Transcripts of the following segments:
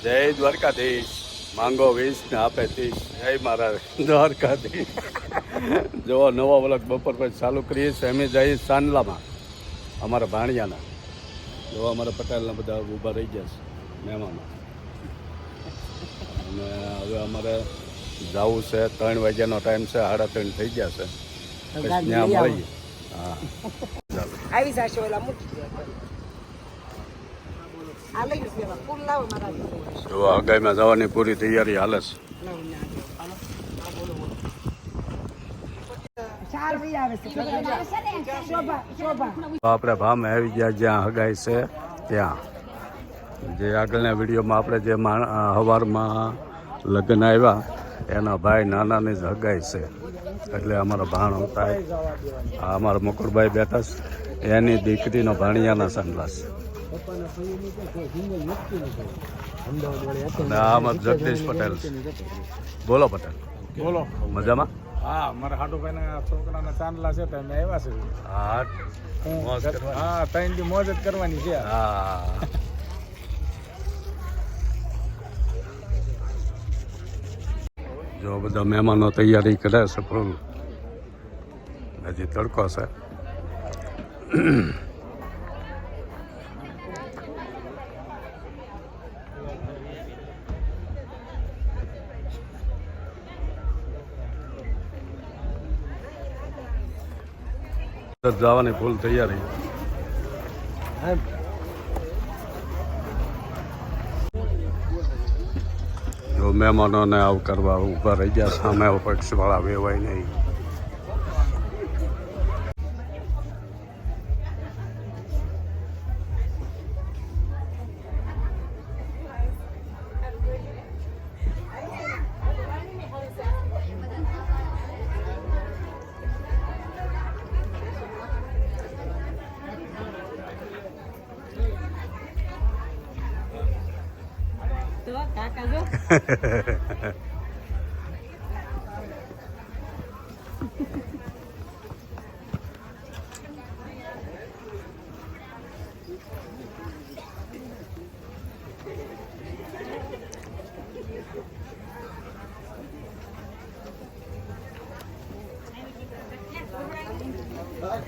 જય દ્વારકાધીશ. માંગો 20 ને આપે 30. જય મારા દ્વારકાધીશ. જો નવા વ્લોગ બપોર પછી ચાલુ કરીએ છીએ. અમે જઈએ સાંડલામાં અમારા ભાણિયાના. જો અમારા પટેલના બધા ઊભા રહી ગયા છે મહેમાનો. અને હવે અમારે જવું છે. 3 વાગ્યાનો ટાઈમ છે. 3:30 થઈ ગયા છે. પછી ત્યાં મળીએ. હા ચાલો આવી જશે ઓલા મૂકી જો આગાઈમાં જવાની પૂરી તૈયારી હાલે છે. આપણે ભામે આવી ગયા જ્યાં હગાઈ છે ત્યાં. જે આગળના વિડીયોમાં આપણે જે સવારમાં લગ્ન આવ્યા એના ભાઈ નાનાની જ હગાઈ છે. એટલે અમારા ભાણ થાય. આ અમારા મુકુરભાઈ બેઠા છે. એની દીકરીનો ભાણિયાના સંગલાસ. અને આ અમારા જગદીશ પટેલ. બોલો પટેલ. બોલો મજામાં? હા, મારા હાટુભાઈના છોકરાના ચાંદલા છે તો અમે આવ્યા છે. હા મોજ કરવાની. હા, 3 દી મોજ જ કરવાની છે. હા જો બધા મહેમાનો તૈયારી કરે છે ફૂલ. હજી તડકો છે. જવાની ફૂલ તૈયારી. જો મહેમાનોને આવકારવા ઊભા રહી ગયા. સામે પક્ષવાળા વેવાય નહીં.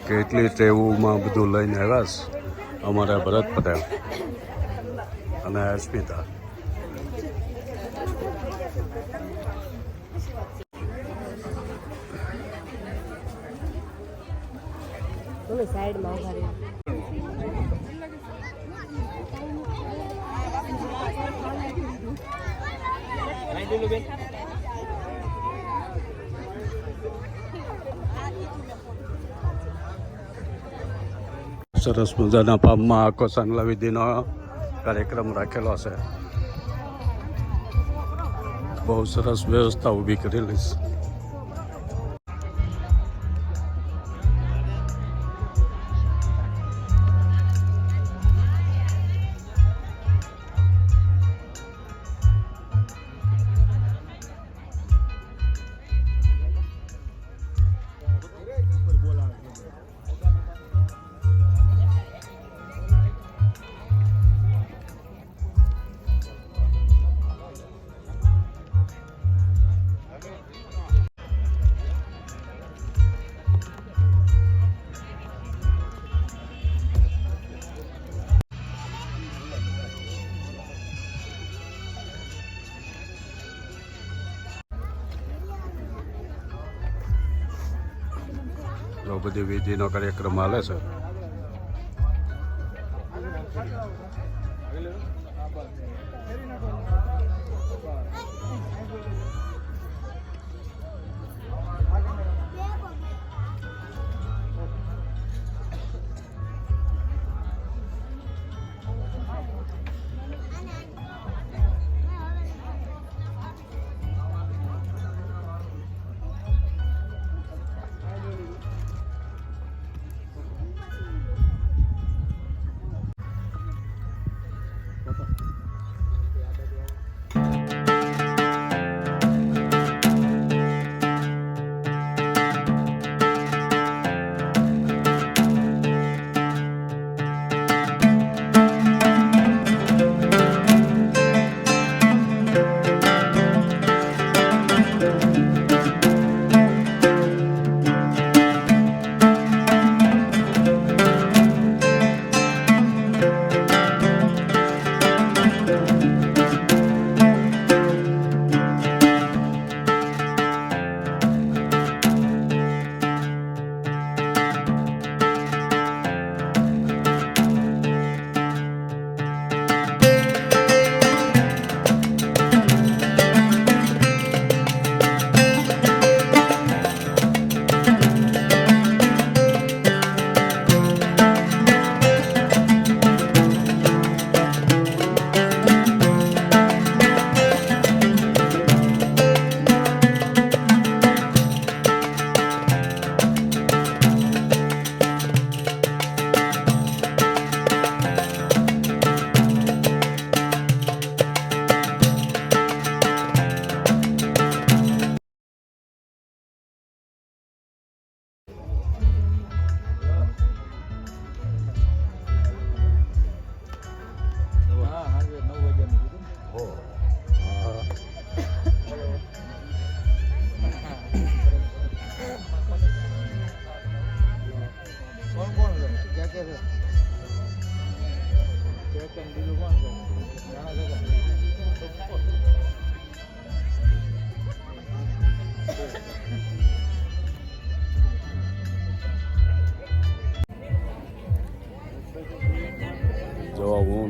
કેટલી ટેવુમાં બધું લઈને આવ્યા છે અમારા ભરત પટેલ અને અસ્મિતા. સાઈડમાં ઉભા રહી. સરસ મજાના પામમાં આખો સાંગલા વિધિનો કાર્યક્રમ રાખેલો છે. બહુ સરસ વ્યવસ્થા ઊભી કરેલી છે. બધી વિધિનો કાર્યક્રમ હાલે છે.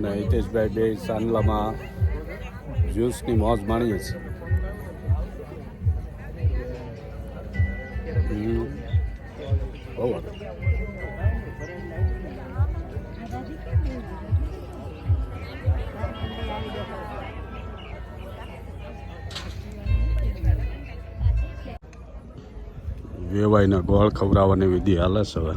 અને હિતેશભાઈ બે સાંડલામાં જ્યુસની મોજ માણીએ છીએ. બહુ વેવાઈના ગોળ ખવડાવવાની વિધિ હાલે છે હવે.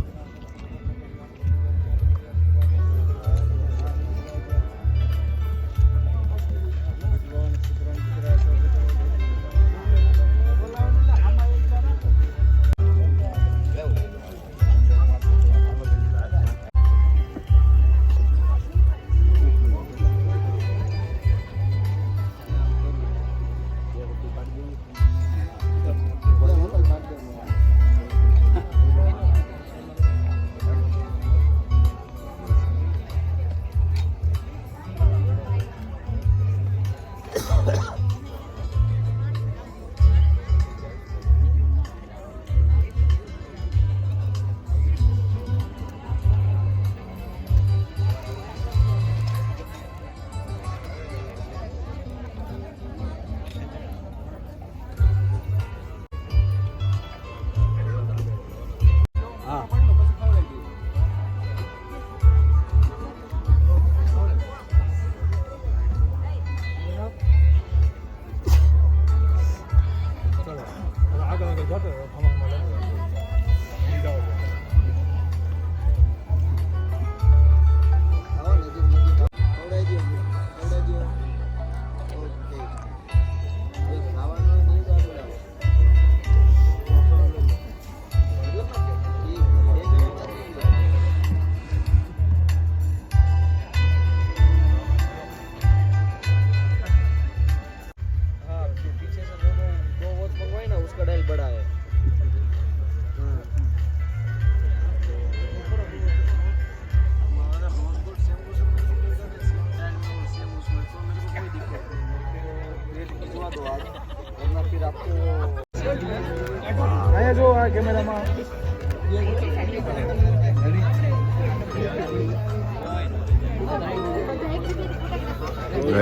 અહીંયા જો આ કેમેરામાં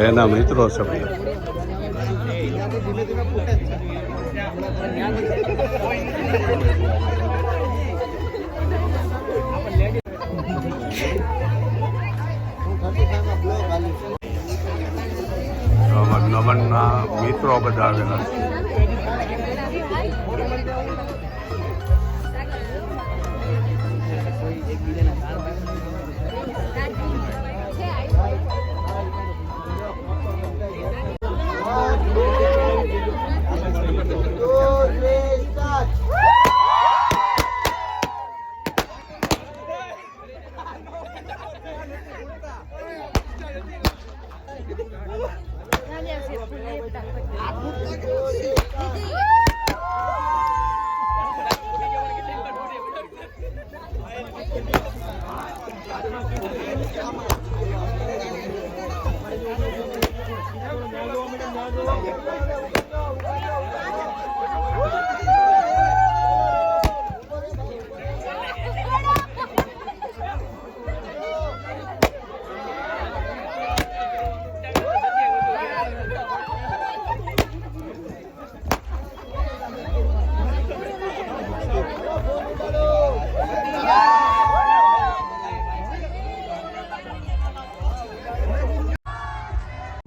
એના મિત્રો છે બધા. નવનના મિત્રો બધા આવેલા છે.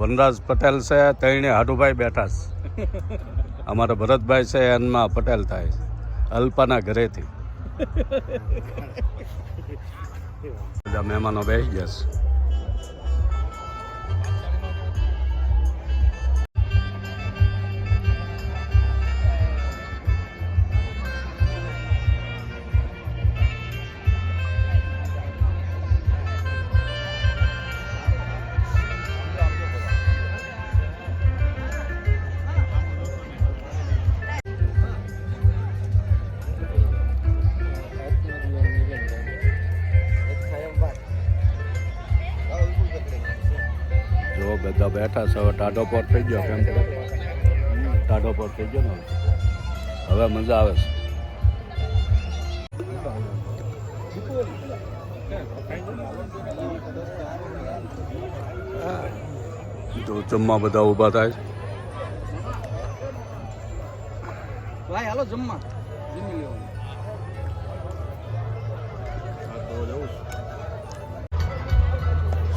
વનરાજ પટેલ છે, તઈને હાડુભાઈ બેઠા છે. અમારા ભરતભાઈ છે એનમાં પટેલ થાય અલ્પાના ઘરેથી. બધા મહેમાનો બેસી ગયા છે. બધા બેઠા છે. હવે ટાઢો પર થઈ ગયો. કેમ ટાઢો પર થઈ ગયો ને હવે મજા આવે છે. તો જમવા બધા ઊભા થાય. ભાઈ હાલો જમવા જમી લેવાનું.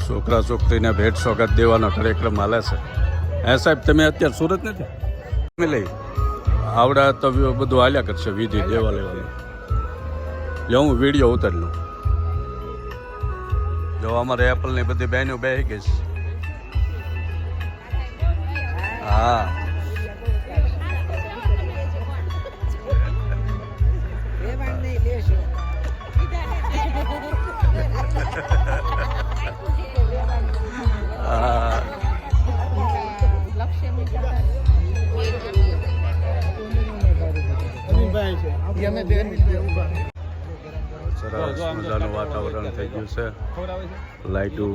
છોકરા છોકરીને ભેટ સોગાદ દેવાનો કાર્યક્રમ હાલે છે. હે સાહેબ, તમે અત્યારે સુરત નથી? અમે લઈ આવડા તો બધું હાલ્યા કરશે વિધિ દેવા લેવાની. જો હું વિડીયો ઉતારી લઉં. જો અમારે એપલની બધી બહેનો બેસી ગઈ છે. હા, સરસ મજાનું વાતાવરણ થઈ ગયું છે. લાઈટું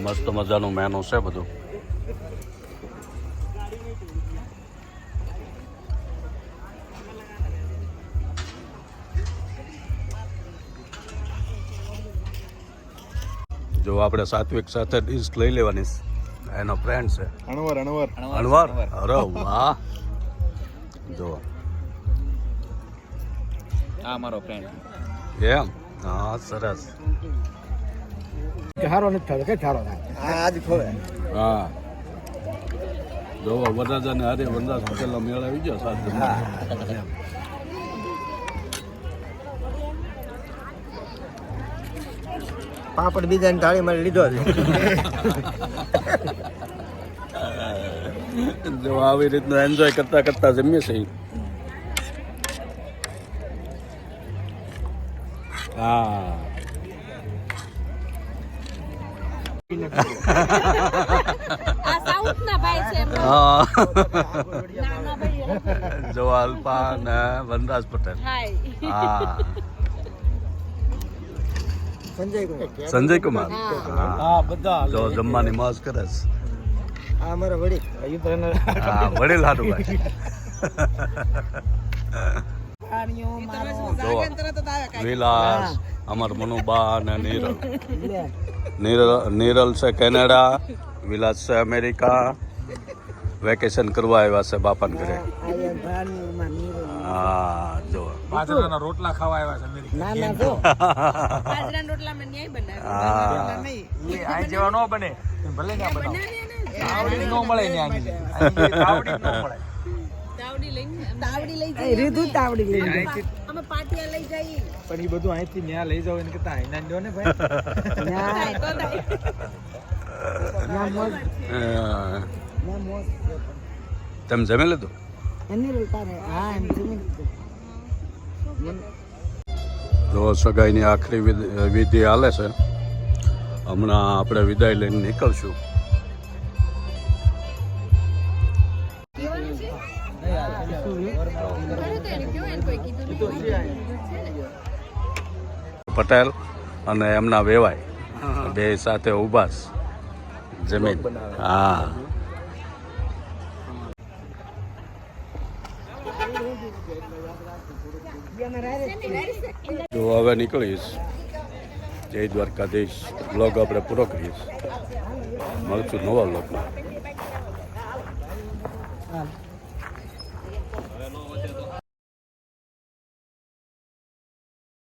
મસ્ત મજાનું મેનુ છે બધું. જો આપણે સાત્વિક સાથે ડીશ લઈ લેવાની છે. એનો ફ્રેન્ડ છે અણવર અણવર. અરે વાહ, જો આ મારો ફ્રેન્ડ. એમ? હા, સરસ. હારો નથી થતો કે થારો થાય આજ ખોવે. હા, જો વરરાજાને હારે વનરાજ પટેલનો મેળ આવી ગયો સાત જણનો. પાપડ બીજા થાળી માં લીધો જો આવી રીતનું એન્જોય કરતા કરતા જમીએ છીએ. હા, જો અલ્પા ને વનરાજ પટેલ. હા, સંજય કુમાર. હા, બધા જો જમવાની મોજ કરે છે. આ મારા વડીલ હા, વડીલ હાડુભાઈ. જો વિલાસ, અમર મનુબા અને નીરલ છે કેનેડા, વિલાસ છે અમેરિકા. વેકેશન કરવા આવ્યા છે બાપાને ઘરે. હા, જો બાજરાના રોટલા ખાવા આવ્યા છે અમેરિકા. આ જેવા નો બને ભલે ના બનાવો. આવડી નો મળે ને આની આવડી નો મળે. પણ એ બધું અહીંથી ન્યા લઈ જાવ એને કરતા અહીંના દો ને તમે જમી લીધું? જો સગાઈની આખરી વિધિ હાલે છે. હમણાં આપણે વિદાય લઈને નીકળશું. પટેલ અને એમના વેવાય બે સાથે ઊભા છે જમીન. હા, જો હવે નીકળીશ. જય દ્વારકાધીશ. બ્લોગ આપણે પૂરો કરીશ. મળશું નવા બ્લોગમાં.